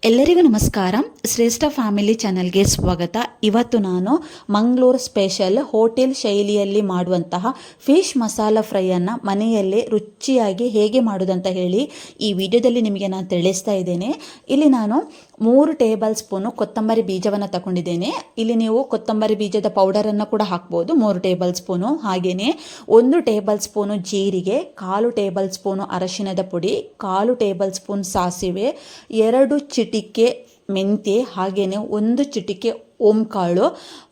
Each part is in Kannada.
ಎಲ್ಲರಿಗೂ ನಮಸ್ಕಾರ. ಶ್ರೇಷ್ಠ ಫ್ಯಾಮಿಲಿ ಚಾನಲ್ಗೆ ಸ್ವಾಗತ. ಇವತ್ತು ನಾನು ಮಂಗಳೂರು ಸ್ಪೆಷಲ್ ಹೋಟೆಲ್ ಶೈಲಿಯಲ್ಲಿ ಮಾಡುವಂತಹ ಫಿಶ್ ಮಸಾಲ ಫ್ರೈಯನ್ನು ಮನೆಯಲ್ಲೇ ರುಚಿಯಾಗಿ ಹೇಗೆ ಮಾಡೋದಂತ ಹೇಳಿ ಈ ವಿಡಿಯೋದಲ್ಲಿ ನಿಮಗೆ ನಾನು ತಿಳಿಸ್ತಾ ಇದ್ದೇನೆ. ಇಲ್ಲಿ ನಾನು 3 ಟೇಬಲ್ ಸ್ಪೂನು ಕೊತ್ತಂಬರಿ ಬೀಜವನ್ನು ತಗೊಂಡಿದ್ದೇನೆ. ಇಲ್ಲಿ ನೀವು ಕೊತ್ತಂಬರಿ ಬೀಜದ ಪೌಡರನ್ನು ಕೂಡ ಹಾಕ್ಬೋದು, 3 ಟೇಬಲ್ ಸ್ಪೂನು. ಹಾಗೆಯೇ 1 ಟೇಬಲ್ ಸ್ಪೂನು ಜೀರಿಗೆ, 1/4 ಟೇಬಲ್ ಸ್ಪೂನು ಅರಶಿನದ ಪುಡಿ, 1/4 ಟೇಬಲ್ ಸ್ಪೂನ್ ಸಾಸಿವೆ, 2 ಚಿಟಿಕೆ ಮೆಂತ್ಯ, ಹಾಗೆಯೇ 1 ಚಿಟಿಕೆ ಓಂಕಾಳು,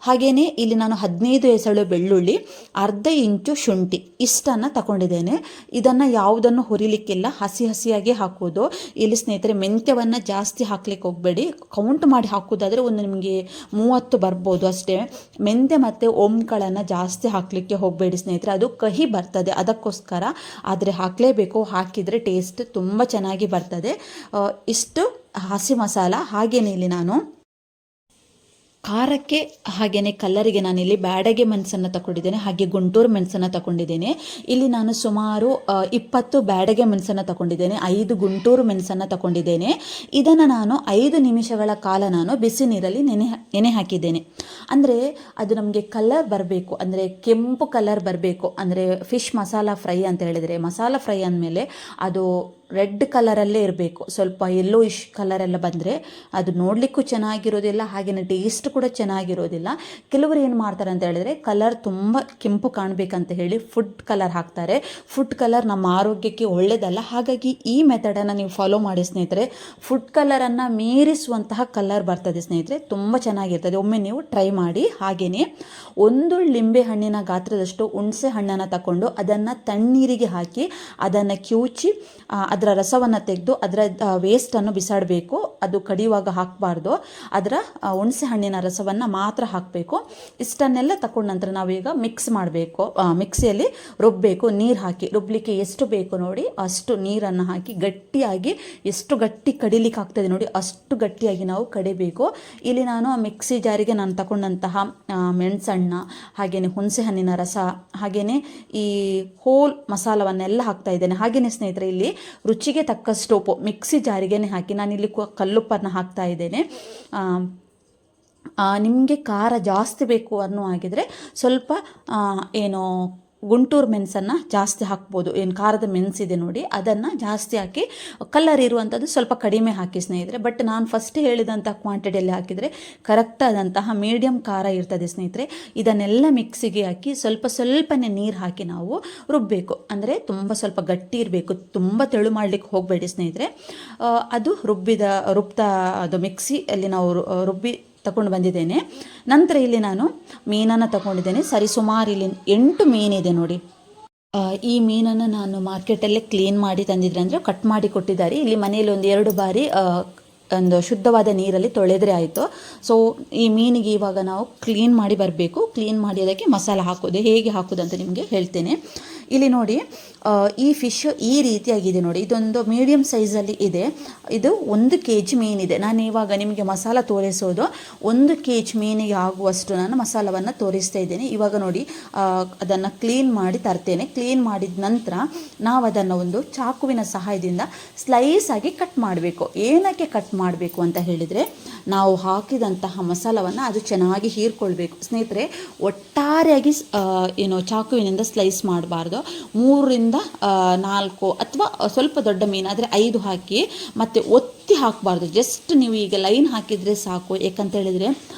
ಹಾಗೆಯೇ ಇಲ್ಲಿ ನಾನು 15 ಎಸಳು ಬೆಳ್ಳುಳ್ಳಿ, ಅರ್ಧ ಇಂಚು ಶುಂಠಿ ಇಷ್ಟನ್ನು ತಗೊಂಡಿದ್ದೇನೆ. ಇದನ್ನು ಯಾವುದನ್ನು ಹುರಿಲಿಕ್ಕಿಲ್ಲ, ಹಸಿಯಾಗಿ ಹಾಕೋದು. ಇಲ್ಲಿ ಸ್ನೇಹಿತರೆ ಮೆಂತ್ಯವನ್ನು ಜಾಸ್ತಿ ಹಾಕ್ಲಿಕ್ಕೆ ಹೋಗಬೇಡಿ, ಕೌಂಟ್ ಮಾಡಿ ಹಾಕೋದಾದರೆ ಒಂದು ನಿಮಗೆ 30 ಬರ್ಬೋದು ಅಷ್ಟೇ. ಮೆಂತ್ಯ ಮತ್ತು ಓಂಕಾಳನ್ನು ಜಾಸ್ತಿ ಹಾಕಲಿಕ್ಕೆ ಹೋಗಬೇಡಿ ಸ್ನೇಹಿತರೆ, ಅದು ಕಹಿ ಬರ್ತದೆ, ಅದಕ್ಕೋಸ್ಕರ. ಆದರೆ ಹಾಕಲೇಬೇಕು, ಹಾಕಿದರೆ ಟೇಸ್ಟ್ ತುಂಬ ಚೆನ್ನಾಗಿ ಬರ್ತದೆ. ಇಷ್ಟು ಹಸಿ ಮಸಾಲ. ಹಾಗೆಯೇ ಇಲ್ಲಿ ನಾನು ಖಾರಕ್ಕೆ ಹಾಗೆಯೇ ಕಲ್ಲರಿಗೆ ನಾನಿಲ್ಲಿ ಬ್ಯಾಡಗೆ ಮೆಣಸನ್ನು ತಗೊಂಡಿದ್ದೇನೆ, ಹಾಗೆ ಗುಂಟೂರು ಮೆಣಸನ್ನು ತಗೊಂಡಿದ್ದೇನೆ. ಇಲ್ಲಿ ನಾನು ಸುಮಾರು 20 ಬ್ಯಾಡಗೆ ಮೆಣಸನ್ನು ತಗೊಂಡಿದ್ದೇನೆ, 5 ಗುಂಟೂರು ಮೆಣಸನ್ನು ತಗೊಂಡಿದ್ದೇನೆ. ಇದನ್ನು ನಾನು 5 ನಿಮಿಷಗಳ ಕಾಲ ನಾನು ಬಿಸಿ ನೀರಲ್ಲಿ ನೆನೆ ಹಾಕಿದ್ದೇನೆ. ಅಂದರೆ ಅದು ನಮಗೆ ಕಲರ್ ಬರಬೇಕು, ಅಂದರೆ ಕೆಂಪು ಕಲರ್ ಬರಬೇಕು. ಅಂದರೆ ಫಿಶ್ ಮಸಾಲ ಫ್ರೈ ಅಂತ ಹೇಳಿದರೆ, ಮಸಾಲ ಫ್ರೈ ಅಂದಮೇಲೆ ಅದು ರೆಡ್ ಕಲರಲ್ಲೇ ಇರಬೇಕು. ಸ್ವಲ್ಪ ಯೆಲ್ಲೋಯಿಶ್ ಕಲರೆಲ್ಲ ಬಂದರೆ ಅದು ನೋಡಲಿಕ್ಕೂ ಚೆನ್ನಾಗಿರೋದಿಲ್ಲ, ಹಾಗೆಯೇ ಟೇಸ್ಟ್ ಕೂಡ ಚೆನ್ನಾಗಿರೋದಿಲ್ಲ. ಕೆಲವರು ಏನು ಮಾಡ್ತಾರೆ ಅಂತ ಹೇಳಿದ್ರೆ, ಕಲರ್ ತುಂಬ ಕೆಂಪು ಕಾಣಬೇಕಂತ ಹೇಳಿ ಫುಡ್ ಕಲರ್ ಹಾಕ್ತಾರೆ. ಫುಡ್ ಕಲರ್ ನಮ್ಮ ಆರೋಗ್ಯಕ್ಕೆ ಒಳ್ಳೆಯದಲ್ಲ. ಹಾಗಾಗಿ ಈ ಮೆಥಡನ್ನು ನೀವು ಫಾಲೋ ಮಾಡಿ ಸ್ನೇಹಿತರೆ. ಫುಡ್ ಕಲರನ್ನು ಮೀರಿಸುವಂತಹ ಕಲರ್ ಬರ್ತದೆ ಸ್ನೇಹಿತರೆ, ತುಂಬ ಚೆನ್ನಾಗಿರ್ತದೆ. ಒಮ್ಮೆ ನೀವು ಟ್ರೈ ಮಾಡಿ. ಹಾಗೆಯೇ 1 ಲಿಂಬೆ ಹಣ್ಣಿನ ಗಾತ್ರದಷ್ಟು ಹುಣಸೆ ಹಣ್ಣನ್ನು ತಗೊಂಡು ಅದನ್ನು ತಣ್ಣೀರಿಗೆ ಹಾಕಿ ಅದನ್ನು ಕಿವುಚಿ ಅದರ ರಸವನ್ನು ತೆಗೆದು ಅದರ ವೇಸ್ಟನ್ನು ಬಿಸಾಡಬೇಕು. ಅದು ಕಡಿಯುವಾಗ ಹಾಕಬಾರ್ದು, ಅದರ ಹುಣಸೆ ಹಣ್ಣಿನ ರಸವನ್ನು ಮಾತ್ರ ಹಾಕಬೇಕು. ಇಷ್ಟನ್ನೆಲ್ಲ ತಗೊಂಡ ನಂತರ ನಾವೀಗ ಮಿಕ್ಸ್ ಮಾಡಬೇಕು, ಮಿಕ್ಸಿಯಲ್ಲಿ ರುಬ್ಬಬೇಕು. ನೀರು ಹಾಕಿ ರುಬ್ಬಲಿಕ್ಕೆ ಎಷ್ಟು ಬೇಕು ನೋಡಿ ಅಷ್ಟು ನೀರನ್ನು ಹಾಕಿ ಗಟ್ಟಿಯಾಗಿ, ಎಷ್ಟು ಗಟ್ಟಿ ಕಡಿಲಿಕ್ಕೆ ಆಗ್ತದೆ ನೋಡಿ ಅಷ್ಟು ಗಟ್ಟಿಯಾಗಿ ನಾವು ಕಡಿಬೇಕು. ಇಲ್ಲಿ ನಾನು ಮಿಕ್ಸಿ ಜಾರಿಗೆ ನಾನು ತಗೊಂಡಂತಹ ಮೆಣಸಣ್ಣ, ಹಾಗೆಯೇ ಹುಣಸೆ ಹಣ್ಣಿನ ರಸ, ಹಾಗೆಯೇ ಈ ಹೋಲ್ ಮಸಾಲವನ್ನೆಲ್ಲ ಹಾಕ್ತಾ ಇದ್ದೇನೆ. ಹಾಗೆಯೇ ಸ್ನೇಹಿತರೆ ಇಲ್ಲಿ ರುಚಿಗೆ ತಕ್ಕಷ್ಟು ಉಪ್ಪು ಮಿಕ್ಸಿ ಜಾರಿಗೆ ಹಾಕಿ ನಾನಿಲ್ಲಿ ಕಲ್ಲುಪ್ಪನ್ನು ಹಾಕ್ತಾ ಇದ್ದೇನೆ. ನಿಮಗೆ ಖಾರ ಜಾಸ್ತಿ ಬೇಕು ಅನ್ನೋ ಹಾಗಿದ್ರೆ ಸ್ವಲ್ಪ ಏನು ಗುಂಟೂರು ಮೆಣಸನ್ನು ಜಾಸ್ತಿ ಹಾಕ್ಬೋದು. ಏನು ಖಾರದ ಮೆಣಸಿದೆ ನೋಡಿ ಅದನ್ನು ಜಾಸ್ತಿ ಹಾಕಿ, ಕಲರ್ ಇರುವಂಥದ್ದು ಸ್ವಲ್ಪ ಕಡಿಮೆ ಹಾಕಿ ಸ್ನೇಹಿತರೆ. ಬಟ್ ನಾನು ಫಸ್ಟ್ ಹೇಳಿದಂಥ ಕ್ವಾಂಟಿಟಿಯಲ್ಲಿ ಹಾಕಿದರೆ ಕರೆಕ್ಟ್ ಆದಂತಹ ಮೀಡಿಯಮ್ ಖಾರ ಇರ್ತದೆ ಸ್ನೇಹಿತರೆ. ಇದನ್ನೆಲ್ಲ ಮಿಕ್ಸಿಗೆ ಹಾಕಿ ಸ್ವಲ್ಪನೇ ನೀರು ಹಾಕಿ ನಾವು ರುಬ್ಬಬೇಕು. ಅಂದರೆ ತುಂಬ ಸ್ವಲ್ಪ ಗಟ್ಟಿ ಇರಬೇಕು, ತುಂಬ ತೆಳು ಮಾಡಲಿಕ್ಕೆ ಹೋಗಬೇಡಿ ಸ್ನೇಹಿತರೆ. ಅದು ರುಬ್ತಾ ಅದು ಮಿಕ್ಸಿಯಲ್ಲಿ ನಾವು ರುಬ್ಬಿ ತಗೊಂಡು ಬಂದಿದ್ದೇನೆ. ನಂತರ ಇಲ್ಲಿ ನಾನು ಮೀನನ್ನು ತಗೊಂಡಿದ್ದೇನೆ. ಸರಿಸುಮಾರು ಇಲ್ಲಿ 8 ಮೀನಿದೆ ನೋಡಿ. ಈ ಮೀನನ್ನು ನಾನು ಮಾರ್ಕೆಟಲ್ಲೇ ಕ್ಲೀನ್ ಮಾಡಿ ತಂದಿದ್ರೆ, ಅಂದರೆ ಕಟ್ ಮಾಡಿ ಕೊಟ್ಟಿದ್ದಾರೆ. ಇಲ್ಲಿ ಮನೆಯಲ್ಲಿ 1-2 ಬಾರಿ ಒಂದು ಶುದ್ಧವಾದ ನೀರಲ್ಲಿ ತೊಳೆದರೆ ಆಯಿತು. ಸೊ ಈ ಮೀನಿಗೆ ಇವಾಗ ನಾವು ಕ್ಲೀನ್ ಮಾಡಿ ಬರಬೇಕು. ಕ್ಲೀನ್ ಮಾಡಿ ಅದಕ್ಕೆ ಮಸಾಲ ಹಾಕೋದು ಹೇಗೆ ಹಾಕೋದು ಅಂತ ನಿಮಗೆ ಹೇಳ್ತೇನೆ. ಇಲ್ಲಿ ನೋಡಿ ಈ ಫಿಶ್ ಈ ರೀತಿಯಾಗಿದೆ ನೋಡಿ. ಇದೊಂದು ಮೀಡಿಯಮ್ ಸೈಜಲ್ಲಿ ಇದೆ. ಇದು 1 kg ಮೀನಿದೆ. ನಾನು ಇವಾಗ ನಿಮಗೆ ಮಸಾಲ ತೋರಿಸೋದು 1 kg ಮೀನಿಗೆ ಆಗುವಷ್ಟು ನಾನು ಮಸಾಲವನ್ನು ತೋರಿಸ್ತಾ ಇದ್ದೇನೆ. ಇವಾಗ ನೋಡಿ ಅದನ್ನು ಕ್ಲೀನ್ ಮಾಡಿ ತರ್ತೇನೆ. ಕ್ಲೀನ್ ಮಾಡಿದ ನಂತರ ನಾವು ಅದನ್ನು ಒಂದು ಚಾಕುವಿನ ಸಹಾಯದಿಂದ ಸ್ಲೈಸ್ ಆಗಿ ಕಟ್ ಮಾಡಬೇಕು. ಏನಕ್ಕೆ ಕಟ್ ಮಾಡಬೇಕು ಅಂತ ಹೇಳಿದರೆ, ನಾವು ಹಾಕಿದಂತಹ ಮಸಾಲವನ್ನು ಅದು ಚೆನ್ನಾಗಿ ಹೀರ್ಕೊಳ್ಬೇಕು ಸ್ನೇಹಿತರೆ. ಒಟ್ಟಾರೆಯಾಗಿ ಚಾಕುವಿನಿಂದ ಸ್ಲೈಸ್ ಮಾಡಬಾರ್ದು. 3-4 ಅಥವಾ ಸ್ವಲ್ಪ ದೊಡ್ಡ ಮೀನಾದರೆ 5 ಹಾಕಿ ಮತ್ತೆ ಒತ್ತಿ ಹಾಕಬಾರ್ದು. ಜಸ್ಟ್ ನೀವು ಈಗ ಲೈನ್ ಹಾಕಿದರೆ ಸಾಕು. ಯಾಕಂತ ಹೇಳಿದರೆ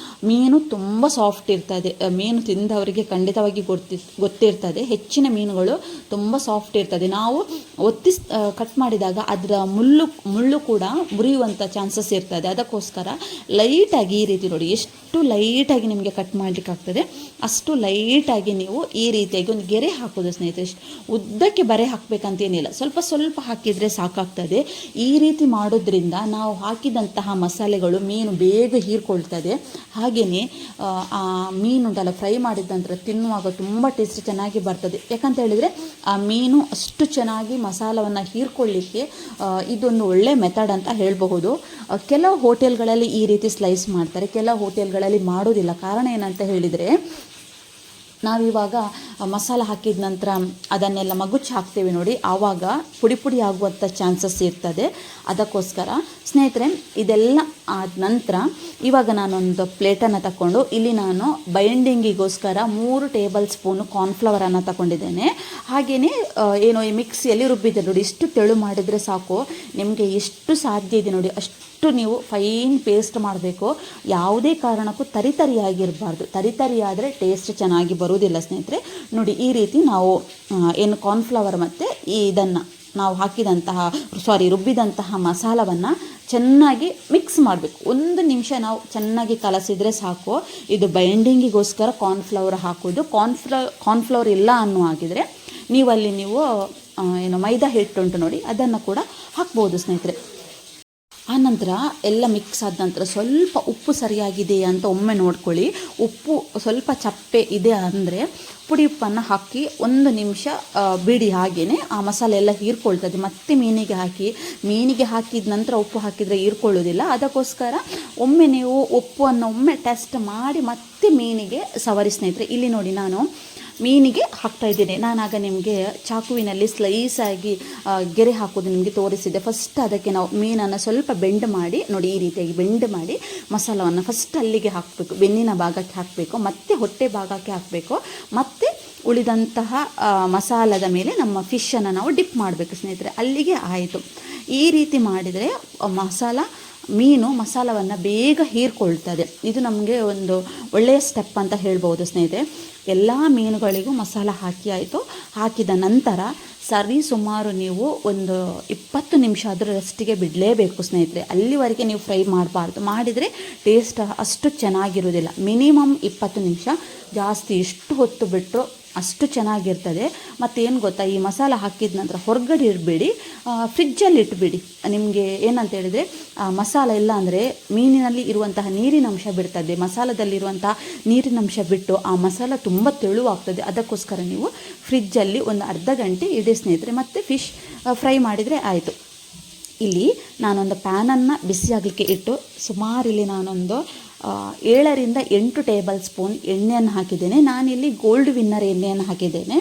ಮೀನು ತುಂಬ ಸಾಫ್ಟ್ ಇರ್ತದೆ. ಮೀನು ತಿಂದವರಿಗೆ ಖಂಡಿತವಾಗಿ ಗೊತ್ತಿರ್ತದೆ. ಹೆಚ್ಚಿನ ಮೀನುಗಳು ತುಂಬ ಸಾಫ್ಟ್ ಇರ್ತದೆ. ನಾವು ಒತ್ತಿ ಕಟ್ ಮಾಡಿದಾಗ ಅದರ ಮುಳ್ಳು ಕೂಡ ಮುರಿಯುವಂಥ ಚಾನ್ಸಸ್ ಇರ್ತದೆ. ಅದಕ್ಕೋಸ್ಕರ ಲೈಟಾಗಿ ಈ ರೀತಿ ನೋಡಿ, ಎಷ್ಟು ಲೈಟಾಗಿ ನಿಮಗೆ ಕಟ್ ಮಾಡಲಿಕ್ಕಾಗ್ತದೆ ಅಷ್ಟು ಲೈಟಾಗಿ ನೀವು ಈ ರೀತಿಯಾಗಿ ಒಂದು ಗೆರೆ ಹಾಕೋದು ಸ್ನೇಹಿತರೆ. ಉದ್ದಕ್ಕೆ ಬರೆ ಹಾಕಬೇಕಂತೇನಿಲ್ಲ, ಸ್ವಲ್ಪ ಹಾಕಿದರೆ ಸಾಕಾಗ್ತದೆ. ಈ ರೀತಿ ಮಾಡೋದ್ರಿಂದ ನಾವು ಹಾಕಿದಂತಹ ಮಸಾಲೆಗಳು ಮೀನು ಬೇಗ ಹೀರ್ಕೊಳ್ತದೆ. ಹಾಗೆಯೇ ಆ ಮೀನುಂಟಲ್ಲ ಫ್ರೈ ಮಾಡಿದ ನಂತರ ತಿನ್ನುವಾಗ ತುಂಬ ಟೇಸ್ಟ್ ಚೆನ್ನಾಗಿ ಬರ್ತದೆ. ಯಾಕಂತ ಹೇಳಿದರೆ ಆ ಮೀನು ಅಷ್ಟು ಚೆನ್ನಾಗಿ ಮಸಾಲವನ್ನು ಹೀರ್ಕೊಳ್ಳಿಕ್ಕೆ ಇದೊಂದು ಒಳ್ಳೆ ಮೆಥಡ್ ಅಂತ ಹೇಳಬಹುದು. ಕೆಲವು ಹೋಟೆಲ್ಗಳಲ್ಲಿ ಈ ರೀತಿ ಸ್ಲೈಸ್ ಮಾಡ್ತಾರೆ, ಕೆಲವು ಹೋಟೆಲ್ಗಳಲ್ಲಿ ಮಾಡೋದಿಲ್ಲ. ಕಾರಣ ಏನಂತ ಹೇಳಿದರೆ ನಾವಿವಾಗ ಮಸಾಲ ಹಾಕಿದ ನಂತರ ಅದನ್ನೆಲ್ಲ ಮಗುಚಿ ಹಾಕ್ತೇವೆ ನೋಡಿ, ಆವಾಗ ಪುಡಿ ಪುಡಿ ಆಗುವಂಥ ಚಾನ್ಸಸ್ ಇರ್ತದೆ. ಅದಕ್ಕೋಸ್ಕರ ಸ್ನೇಹಿತರೆ ಇದೆಲ್ಲ ಆದ ನಂತರ ಇವಾಗ ನಾನೊಂದು ಪ್ಲೇಟನ್ನು ತಗೊಂಡು ಇಲ್ಲಿ ನಾನು ಬೈಂಡಿಂಗಿಗೋಸ್ಕರ 3 ಟೇಬಲ್ ಸ್ಪೂನು ಕಾರ್ನ್ಫ್ಲವರನ್ನು ತಗೊಂಡಿದ್ದೇನೆ. ಹಾಗೆಯೇ ಏನೋ ಈ ಮಿಕ್ಸಿಯಲ್ಲಿ ರುಬ್ಬಿದೆ ನೋಡಿ, ಇಷ್ಟು ತೆಳು ಮಾಡಿದರೆ ಸಾಕು. ನಿಮಗೆ ಎಷ್ಟು ಸಾಧ್ಯ ಇದೆ ನೋಡಿ ಅಷ್ಟು ನೀವು ಫೈನ್ ಪೇಸ್ಟ್ ಮಾಡಬೇಕು. ಯಾವುದೇ ಕಾರಣಕ್ಕೂ ತರಿತರಿಯಾಗಿರಬಾರ್ದು. ತರಿತರಿಯಾದರೆ ಟೇಸ್ಟ್ ಚೆನ್ನಾಗಿ ಬರುವುದಿಲ್ಲ ಸ್ನೇಹಿತರೆ. ನೋಡಿ ಈ ರೀತಿ ನಾವು ಏನು ಕಾರ್ನ್ಫ್ಲವರ್ ಮತ್ತು ಇದನ್ನು ನಾವು ರುಬ್ಬಿದಂತಹ ಮಸಾಲವನ್ನು ಚೆನ್ನಾಗಿ ಮಿಕ್ಸ್ ಮಾಡಬೇಕು. 1 ನಿಮಿಷ ನಾವು ಚೆನ್ನಾಗಿ ಕಲಸಿದರೆ ಸಾಕು. ಇದು ಬೈಂಡಿಂಗಿಗೋಸ್ಕರ ಕಾರ್ನ್ಫ್ಲವರ್ ಹಾಕೋದು. ಕಾರ್ನ್ಫ್ಲವರ್ ಇಲ್ಲ ಅನ್ನೋ ಹಾಗಿದ್ರೆ ನೀವು ಏನು ಮೈದಾ ಹಿಟ್ಟುಂಟು ನೋಡಿ, ಅದನ್ನು ಕೂಡ ಹಾಕ್ಬೋದು ಸ್ನೇಹಿತರೆ. ಆನಂತರ ಎಲ್ಲ ಮಿಕ್ಸ್ ಆದ ನಂತರ ಸ್ವಲ್ಪ ಉಪ್ಪು ಸರಿಯಾಗಿದೆ ಅಂತ ಒಮ್ಮೆ ನೋಡ್ಕೊಳ್ಳಿ. ಉಪ್ಪು ಸ್ವಲ್ಪ ಚಪ್ಪೆ ಇದೆ ಅಂದರೆ ಪುಡಿ ಉಪ್ಪನ್ನು ಹಾಕಿ 1 ನಿಮಿಷ ಬಿಡಿ. ಹಾಗೆಯೇ ಆ ಮಸಾಲೆ ಎಲ್ಲ ಹೀರ್ಕೊಳ್ತದೆ. ಮತ್ತೆ ಮೀನಿಗೆ ಹಾಕಿದ ನಂತರ ಉಪ್ಪು ಹಾಕಿದರೆ ಹೀರ್ಕೊಳ್ಳೋದಿಲ್ಲ. ಅದಕ್ಕೋಸ್ಕರ ಒಮ್ಮೆ ನೀವು ಉಪ್ಪನ್ನು ಟೆಸ್ಟ್ ಮಾಡಿ ಮತ್ತೆ ಮೀನಿಗೆ ಸವರಿ ಸ್ನೇಹಿತರೆ. ಇಲ್ಲಿ ನೋಡಿ ನಾನು ಮೀನಿಗೆ ಹಾಕ್ತಾಯಿದ್ದೇನೆ. ನಾನಾಗ ನಿಮಗೆ ಚಾಕುವಿನಲ್ಲಿ ಸ್ಲೈಸಾಗಿ ಗೆರೆ ಹಾಕೋದು ನಿಮಗೆ ತೋರಿಸಿದೆ. ಫಸ್ಟ್ ಅದಕ್ಕೆ ನಾವು ಮೀನನ್ನು ಸ್ವಲ್ಪ ಬೆಂಡ್ ಮಾಡಿ ನೋಡಿ, ಈ ರೀತಿಯಾಗಿ ಬೆಂಡ್ ಮಾಡಿ ಮಸಾಲವನ್ನು ಫಸ್ಟ್ ಅಲ್ಲಿಗೆ ಹಾಕಬೇಕು, ಬೆನ್ನಿನ ಭಾಗಕ್ಕೆ ಹಾಕಬೇಕು, ಮತ್ತು ಹೊಟ್ಟೆ ಭಾಗಕ್ಕೆ ಹಾಕಬೇಕು, ಮತ್ತು ಉಳಿದಂತಹ ಮಸಾಲದ ಮೇಲೆ ನಮ್ಮ ಫಿಶನ್ನು ನಾವು ಡಿಪ್ ಮಾಡಬೇಕು ಸ್ನೇಹಿತರೆ. ಅಲ್ಲಿಗೆ ಆಯಿತು. ಈ ರೀತಿ ಮಾಡಿದರೆ ಮೀನು ಮಸಾಲವನ್ನು ಬೇಗ ಹೀರ್ಕೊಳ್ತದೆ. ಇದು ನಮಗೆ ಒಂದು ಒಳ್ಳೆಯ ಸ್ಟೆಪ್ ಅಂತ ಹೇಳ್ಬೋದು ಸ್ನೇಹಿತರೆ. ಎಲ್ಲ ಮೀನುಗಳಿಗೂ ಮಸಾಲ ಹಾಕಿ ಆಯಿತು. ಹಾಕಿದ ನಂತರ ಸುಮಾರು ನೀವು ಒಂದು 20 ನಿಮಿಷ ಆದರೂ ರೆಸ್ಟಿಗೆ ಬಿಡಲೇಬೇಕು ಸ್ನೇಹಿತರೆ. ಅಲ್ಲಿವರೆಗೆ ನೀವು ಫ್ರೈ ಮಾಡಬಾರ್ದು. ಮಾಡಿದರೆ ಟೇಸ್ಟ್ ಅಷ್ಟು ಚೆನ್ನಾಗಿರೋದಿಲ್ಲ. ಮಿನಿಮಮ್ 20 ನಿಮಿಷ, ಜಾಸ್ತಿ ಎಷ್ಟು ಹೊತ್ತು ಬಿಟ್ಟರು ಅಷ್ಟು ಚೆನ್ನಾಗಿರ್ತದೆ. ಮತ್ತೇನು ಗೊತ್ತಾ, ಈ ಮಸಾಲ ಹಾಕಿದ ನಂತರ ಹೊರಗಡೆ ಇಡಬೇಡಿ, ಫ್ರಿಜ್ಜಲ್ಲಿ ಇಟ್ಬಿಡಿ. ನಿಮಗೆ ಏನಂತ ಹೇಳಿದರೆ ಮಸಾಲ ಇಲ್ಲ ಅಂದರೆ ಮೀನಿನಲ್ಲಿ ಇರುವಂತಹ ನೀರಿನಂಶ ಬಿಡ್ತದೆ. ಮಸಾಲದಲ್ಲಿರುವಂತಹ ನೀರಿನಂಶ ಬಿಟ್ಟು ಆ ಮಸಾಲ ತುಂಬ ತೆಳುವಾಗ್ತದೆ. ಅದಕ್ಕೋಸ್ಕರ ನೀವು ಫ್ರಿಜ್ಜಲ್ಲಿ ಒಂದು ಅರ್ಧ ಗಂಟೆ ಇಡಿ ಸ್ನೇಹಿತರೆ. ಮತ್ತು ಫಿಶ್ ಫ್ರೈ ಮಾಡಿದರೆ ಆಯಿತು. ಇಲ್ಲಿ ನಾನೊಂದು ಪ್ಯಾನನ್ನು ಬಿಸಿಯಾಗಲಿಕ್ಕೆ ಇಟ್ಟು ಸುಮಾರು ಇಲ್ಲಿ ನಾನೊಂದು 7ರಿಂದ 8 ಟೇಬಲ್ ಸ್ಪೂನ್ ಎಣ್ಣೆಯನ್ನು ಹಾಕಿದ್ದೇನೆ. ನಾನಿಲ್ಲಿ ಗೋಲ್ಡ್ ವಿನ್ನರ್ ಎಣ್ಣೆಯನ್ನು ಹಾಕಿದ್ದೇನೆ.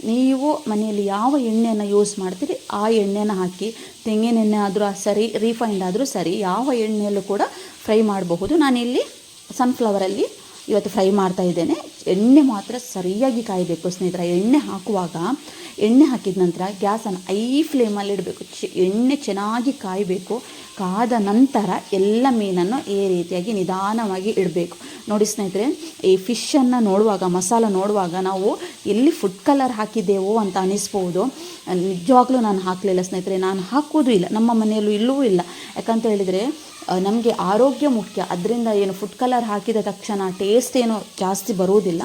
ನೀವು ಮನೆಯಲ್ಲಿ ಯಾವ ಎಣ್ಣೆಯನ್ನು ಯೂಸ್ ಮಾಡ್ತೀರಿ ಆ ಎಣ್ಣೆಯನ್ನು ಹಾಕಿ. ತೆಂಗಿನ ಎಣ್ಣೆ ಆದರೂ ಸರಿ, ರೀಫೈಂಡ್ ಆದರೂ ಸರಿ, ಯಾವ ಎಣ್ಣೆಯಲ್ಲೂ ಕೂಡ ಫ್ರೈ ಮಾಡಬಹುದು. ನಾನಿಲ್ಲಿ ಸನ್ಫ್ಲವರಲ್ಲಿ ಇವತ್ತು ಫ್ರೈ ಮಾಡ್ತಾ ಇದ್ದೇನೆ. ಎಣ್ಣೆ ಮಾತ್ರ ಸರಿಯಾಗಿ ಕಾಯಬೇಕು ಸ್ನೇಹಿತರೆ. ಎಣ್ಣೆ ಹಾಕಿದ ನಂತರ ಗ್ಯಾಸನ್ನು ಐ ಫ್ಲೇಮಲ್ಲಿ ಇಡಬೇಕು. ಎಣ್ಣೆ ಚೆನ್ನಾಗಿ ಕಾಯಬೇಕು. ಕಾದ ನಂತರ ಎಲ್ಲ ಮೀನನ್ನು ಈ ರೀತಿಯಾಗಿ ನಿಧಾನವಾಗಿ ಇಡಬೇಕು. ನೋಡಿ ಸ್ನೇಹಿತರೆ, ಈ ಫಿಶನ್ನು ನೋಡುವಾಗ, ಮಸಾಲ ನೋಡುವಾಗ ನಾವು ಎಲ್ಲಿ ಫುಡ್ ಕಲರ್ ಹಾಕಿದ್ದೇವೋ ಅಂತ ಅನಿಸ್ಬೋದು. ನಿಜವಾಗ್ಲೂ ನಾನು ಹಾಕಲಿಲ್ಲ ಸ್ನೇಹಿತರೆ. ನಾನು ಹಾಕೋದು ಇಲ್ಲ, ನಮ್ಮ ಮನೆಯಲ್ಲೂ ಇಲ್ಲವೂ ಇಲ್ಲ. ಯಾಕಂತ ಹೇಳಿದರೆ ನಮಗೆ ಆರೋಗ್ಯ ಮುಖ್ಯ. ಅದರಿಂದ ಏನು ಫುಡ್ ಕಲರ್ ಹಾಕಿದ ತಕ್ಷಣ ಟೇಸ್ಟ್ ಏನೋ ಜಾಸ್ತಿ ಬರುವುದಿಲ್ಲ.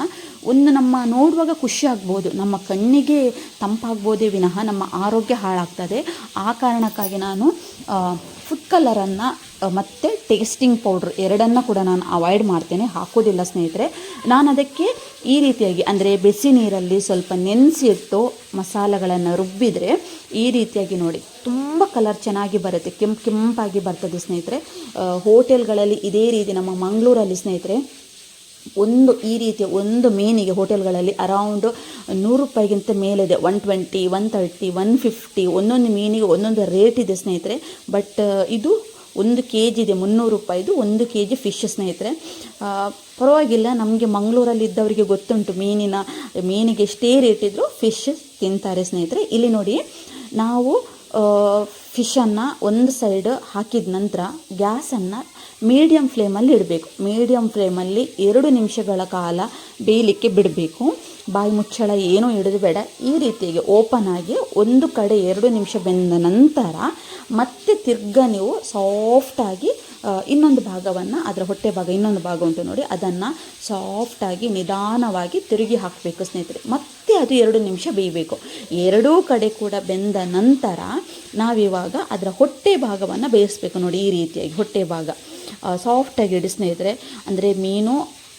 ನಮ್ಮ ನೋಡುವಾಗ ಖುಷಿ ಆಗ್ಬೋದು, ನಮ್ಮ ಕಣ್ಣಿಗೆ ತಂಪಾಗ್ಬೋದೇ ವಿನಃ ನಮ್ಮ ಆರೋಗ್ಯ ಹಾಳಾಗ್ತದೆ. ಆ ಕಾರಣಕ್ಕಾಗಿ ನಾನು ಫುಡ್ ಕಲರನ್ನು ಮತ್ತು ಟೇಸ್ಟಿಂಗ್ ಪೌಡ್ರ್ ಎರಡನ್ನು ಕೂಡ ನಾನು ಅವಾಯ್ಡ್ ಮಾಡ್ತೇನೆ, ಹಾಕೋದಿಲ್ಲ ಸ್ನೇಹಿತರೆ. ನಾನು ಅದಕ್ಕೆ ಈ ರೀತಿಯಾಗಿ ಅಂದರೆ ಬಿಸಿ ನೀರಲ್ಲಿ ಸ್ವಲ್ಪ ನೆನೆಸಿಟ್ಟು ಮಸಾಲೆಗಳನ್ನು ರುಬ್ಬಿದರೆ ಈ ರೀತಿಯಾಗಿ ನೋಡಿ ತುಂಬ ಕಲರ್ ಚೆನ್ನಾಗಿ ಬರುತ್ತೆ, ಕೆಂಪಾಗಿ ಬರ್ತದೆ ಸ್ನೇಹಿತರೆ. ಹೋಟೆಲ್ಗಳಲ್ಲಿ ಇದೇ ರೀತಿ ನಮ್ಮ ಮಂಗಳೂರಲ್ಲಿ ಸ್ನೇಹಿತರೆ ಈ ರೀತಿಯ ಒಂದು ಮೀನಿಗೆ ಹೋಟೆಲ್ಗಳಲ್ಲಿ ಅರೌಂಡ್ 100 ರೂಪಾಯಿಗಿಂತ ಮೇಲಿದೆ. 120, 130, 150 ಒಂದೊಂದು ಮೀನಿಗೆ ಒಂದೊಂದು ರೇಟ್ ಇದೆ ಸ್ನೇಹಿತರೆ. ಬಟ್ ಇದು 1 kg ಇದೆ 300 ರೂಪಾಯಿದು 1 kg ಫಿಶ್ ಸ್ನೇಹಿತರೆ. ಪರವಾಗಿಲ್ಲ, ನಮಗೆ ಮಂಗಳೂರಲ್ಲಿ ಇದ್ದವರಿಗೆ ಗೊತ್ತುಂಟು ಮೀನಿಗೆ ಎಷ್ಟೇ ರೇಟ್ ಇದ್ದರೂ ಫಿಶ್ ತಿಂತಾರೆ ಸ್ನೇಹಿತರೆ. ಇಲ್ಲಿ ನೋಡಿ, ನಾವು ಫಿಶನ್ನು ಒಂದು ಸೈಡ್ ಹಾಕಿದ ನಂತರ ಗ್ಯಾಸನ್ನು ಮೀಡಿಯಮ್ ಫ್ಲೇಮಲ್ಲಿ ಇಡಬೇಕು. ಮೀಡಿಯಮ್ ಫ್ಲೇಮಲ್ಲಿ 2 ನಿಮಿಷಗಳ ಕಾಲ ಬೇಯಲಿಕ್ಕೆ ಬಿಡಬೇಕು. ಬಾಯಿ ಮುಚ್ಚಳ ಏನೂ ಹಿಡಿದು ಬೇಡ. ಈ ರೀತಿಯಾಗಿ ಓಪನ್ ಆಗಿ ಒಂದು ಕಡೆ 2 ನಿಮಿಷ ಬೆಂದ ನಂತರ ಮತ್ತೆ ನೀವು ಸಾಫ್ಟಾಗಿ ಇನ್ನೊಂದು ಭಾಗವನ್ನು, ಅದರ ಹೊಟ್ಟೆ ಭಾಗ ಇನ್ನೊಂದು ಭಾಗ ಉಂಟು ನೋಡಿ, ಅದನ್ನು ಸಾಫ್ಟಾಗಿ ನಿಧಾನವಾಗಿ ತಿರುಗಿ ಹಾಕಬೇಕು ಸ್ನೇಹಿತರೆ. ಮತ್ತೆ ಅದು 2 ನಿಮಿಷ ಬೇಯಬೇಕು. ಎರಡೂ ಕಡೆ ಕೂಡ ಬೆಂದ ನಂತರ ನಾವಿವಾಗ ಅದರ ಹೊಟ್ಟೆ ಭಾಗವನ್ನು ಬೇಯಿಸಬೇಕು. ನೋಡಿ ಈ ರೀತಿಯಾಗಿ ಹೊಟ್ಟೆ ಭಾಗ ಸಾಫ್ಟಾಗಿ ಇಡಿ ಸ್ನೇಹಿತರೆ. ಅಂದರೆ ಮೀನು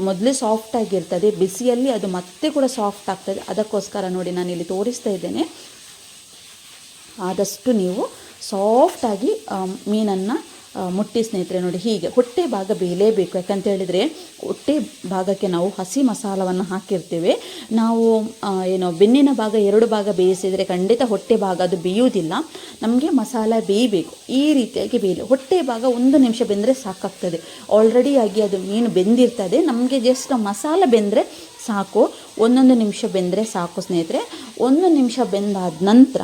ಮೊದಲೇ ಸಾಫ್ಟಾಗಿರ್ತದೆ, ಬಿಸಿಯಲ್ಲಿ ಅದು ಮತ್ತೆ ಕೂಡ ಸಾಫ್ಟ್ ಆಗ್ತದೆ. ಅದಕ್ಕೋಸ್ಕರ ನೋಡಿ ನಾನಿಲ್ಲಿ ತೋರಿಸ್ತಾ ಇದ್ದೇನೆ. ಆದಷ್ಟು ನೀವು ಸಾಫ್ಟಾಗಿ ಮೀನನ್ನು ಮುಟ್ಟಿ ಸ್ನೇಹಿತರೆ ನೋಡಿ ಹೀಗೆ ಹೊಟ್ಟೆ ಭಾಗ ಬೇಯಲೇಬೇಕು. ಯಾಕಂತ ಹೇಳಿದರೆ ಹೊಟ್ಟೆ ಭಾಗಕ್ಕೆ ನಾವು ಹಸಿ ಮಸಾಲವನ್ನು ಹಾಕಿರ್ತೇವೆ. ನಾವು ಏನು ಬೆನ್ನಿನ ಭಾಗ 2 ಭಾಗ ಬೇಯಿಸಿದರೆ ಖಂಡಿತ ಹೊಟ್ಟೆ ಭಾಗ ಅದು ಬೇಯುವುದಿಲ್ಲ. ನಮಗೆ ಮಸಾಲ ಬೇಯಬೇಕು, ಈ ರೀತಿಯಾಗಿ ಬೇಯಲಿ. ಹೊಟ್ಟೆ ಭಾಗ 1 ನಿಮಿಷ ಬೆಂದರೆ ಸಾಕಾಗ್ತದೆ. ಆಲ್ರೆಡಿಯಾಗಿ ಅದು ಮೀನು ಬೆಂದಿರ್ತದೆ, ನಮಗೆ ಜಸ್ಟ್ ಮಸಾಲ ಬೆಂದರೆ ಸಾಕು. 1 ನಿಮಿಷ ಬೆಂದರೆ ಸಾಕು ಸ್ನೇಹಿತರೆ. 1 ನಿಮಿಷ ಬೆಂದಾದ ನಂತರ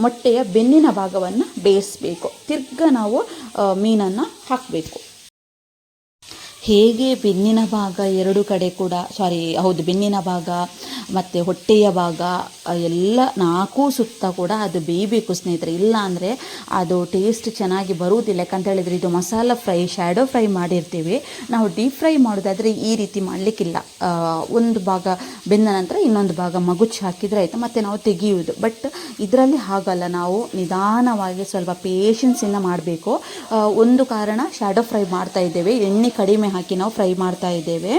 ಮೊಟ್ಟೆಯ ಬೆನ್ನಿನ ಭಾಗವನ್ನು ಬೇಯಿಸಬೇಕು. ತಿರ್ಗ ನಾವು ಮೀನನ್ನು ಹಾಕಬೇಕು. ಹೇಗೆ ಬೆನ್ನಿನ ಭಾಗ 2 ಕಡೆ ಕೂಡ ಬೆನ್ನಿನ ಭಾಗ ಮತ್ತು ಹೊಟ್ಟೆಯ ಭಾಗ ಎಲ್ಲ 4 ಸುತ್ತ ಕೂಡ ಅದು ಬೇಯಬೇಕು ಸ್ನೇಹಿತರೆ. ಇಲ್ಲ ಅಂದರೆ ಅದು ಟೇಸ್ಟ್ ಚೆನ್ನಾಗಿ ಬರುವುದಿಲ್ಲ. ಯಾಕಂತ ಹೇಳಿದರೆ ಇದು ಮಸಾಲ ಫ್ರೈ, ಶ್ಯಾಡೋ ಫ್ರೈ ಮಾಡಿರ್ತೀವಿ. ನಾವು ಡೀಪ್ ಫ್ರೈ ಮಾಡೋದಾದರೆ ಈ ರೀತಿ ಮಾಡಲಿಕ್ಕಿಲ್ಲ. ಒಂದು ಭಾಗ ಬೆಂದ ನಂತರ ಇನ್ನೊಂದು ಭಾಗ ಮಗುಚಿ ಹಾಕಿದರೆ ಆಯಿತು, ಮತ್ತು ನಾವು ತೆಗೆಯುವುದು. ಬಟ್ ಇದರಲ್ಲಿ ಹಾಗಲ್ಲ, ನಾವು ನಿಧಾನವಾಗಿ ಸ್ವಲ್ಪ ಪೇಷನ್ಸಿಂದ ಮಾಡಬೇಕು. ಒಂದು ಕಾರಣ ಶ್ಯಾಡೋ ಫ್ರೈ ಮಾಡ್ತಾ ಇದ್ದೇವೆ, ಎಣ್ಣೆ ಕಡಿಮೆ ಹಾಕಿ ನಾವು ಫ್ರೈ ಮಾಡ್ತಾ ಇದ್ದೇವೆ.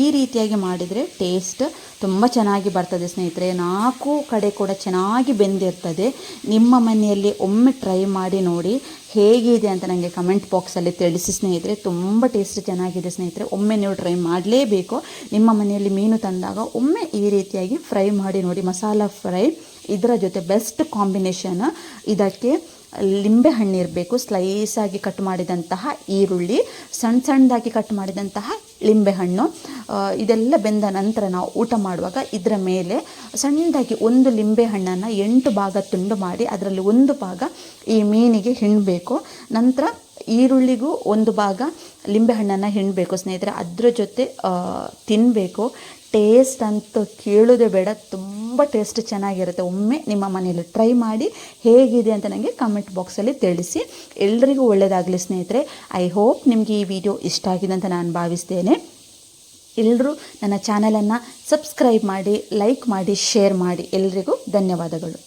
ಈ ರೀತಿಯಾಗಿ ಮಾಡಿದರೆ ಟೇಸ್ಟ್ ತುಂಬ ಚೆನ್ನಾಗಿ ಬರ್ತದೆ ಸ್ನೇಹಿತರೆ. 4 ಕಡೆ ಕೂಡ ಚೆನ್ನಾಗಿ ಬೆಂದಿರ್ತದೆ. ನಿಮ್ಮ ಮನೆಯಲ್ಲಿ ಒಮ್ಮೆ ಟ್ರೈ ಮಾಡಿ ನೋಡಿ ಹೇಗಿದೆ ಅಂತ ನನಗೆ ಕಮೆಂಟ್ ಬಾಕ್ಸಲ್ಲಿ ತಿಳಿಸಿ ಸ್ನೇಹಿತರೆ. ತುಂಬ ಟೇಸ್ಟ್ ಚೆನ್ನಾಗಿದೆ ಸ್ನೇಹಿತರೆ. ಒಮ್ಮೆ ನೀವು ಟ್ರೈ ಮಾಡಲೇಬೇಕು. ನಿಮ್ಮ ಮನೆಯಲ್ಲಿ ಮೀನು ತಂದಾಗ ಒಮ್ಮೆ ಈ ರೀತಿಯಾಗಿ ಫ್ರೈ ಮಾಡಿ ನೋಡಿ. ಮಸಾಲ ಫ್ರೈ ಇದರ ಜೊತೆ ಬೆಸ್ಟ್ ಕಾಂಬಿನೇಷನ್. ಇದಕ್ಕೆ ಲಿಂಬೆ ಹಣ್ಣು ಇರಬೇಕು, ಸ್ಲೈಸಾಗಿ ಕಟ್ ಮಾಡಿದಂತಹ ಈರುಳ್ಳಿ, ಸಣ್ಣದಾಗಿ ಕಟ್ ಮಾಡಿದಂತಹ ಲಿಂಬೆಹಣ್ಣು. ಇದೆಲ್ಲ ಬೆಂದ ನಂತರ ನಾವು ಊಟ ಮಾಡುವಾಗ ಇದರ ಮೇಲೆ ಸಣ್ಣದಾಗಿ 1 ಲಿಂಬೆಹಣ್ಣನ್ನು 8 ಭಾಗ ತುಂಡು ಮಾಡಿ ಅದರಲ್ಲಿ 1 ಭಾಗ ಈ ಮೀನಿಗೆ ಹಿಂಡಬೇಕು. ನಂತರ ಈರುಳ್ಳಿಗೂ 1 ಭಾಗ ಲಿಂಬೆಹಣ್ಣನ್ನು ಹಿಂಡಬೇಕು ಸ್ನೇಹಿತರೆ. ಅದರ ಜೊತೆ ತಿನ್ನಬೇಕು. ಟೇಸ್ಟ್ ಅಂತೂ ಕೇಳೋದೇ ಬೇಡ, ತುಂಬ ಟೇಸ್ಟ್ ಚೆನ್ನಾಗಿರುತ್ತೆ. ಒಮ್ಮೆ ನಿಮ್ಮ ಮನೆಯಲ್ಲಿ ಟ್ರೈ ಮಾಡಿ ಹೇಗಿದೆ ಅಂತ ನನಗೆ ಕಮೆಂಟ್ ಬಾಕ್ಸಲ್ಲಿ ತಿಳಿಸಿ. ಎಲ್ರಿಗೂ ಒಳ್ಳೆಯದಾಗಲಿ ಸ್ನೇಹಿತರೆ. ಐ ಹೋಪ್ ನಿಮಗೆ ಈ ವಿಡಿಯೋ ಇಷ್ಟ ಆಗಿದೆ ಅಂತ ನಾನು ಭಾವಿಸ್ತೇನೆ. ಎಲ್ಲರೂ ನನ್ನ ಚಾನಲನ್ನು ಸಬ್ಸ್ಕ್ರೈಬ್ ಮಾಡಿ, ಲೈಕ್ ಮಾಡಿ, ಶೇರ್ ಮಾಡಿ. ಎಲ್ರಿಗೂ ಧನ್ಯವಾದಗಳು.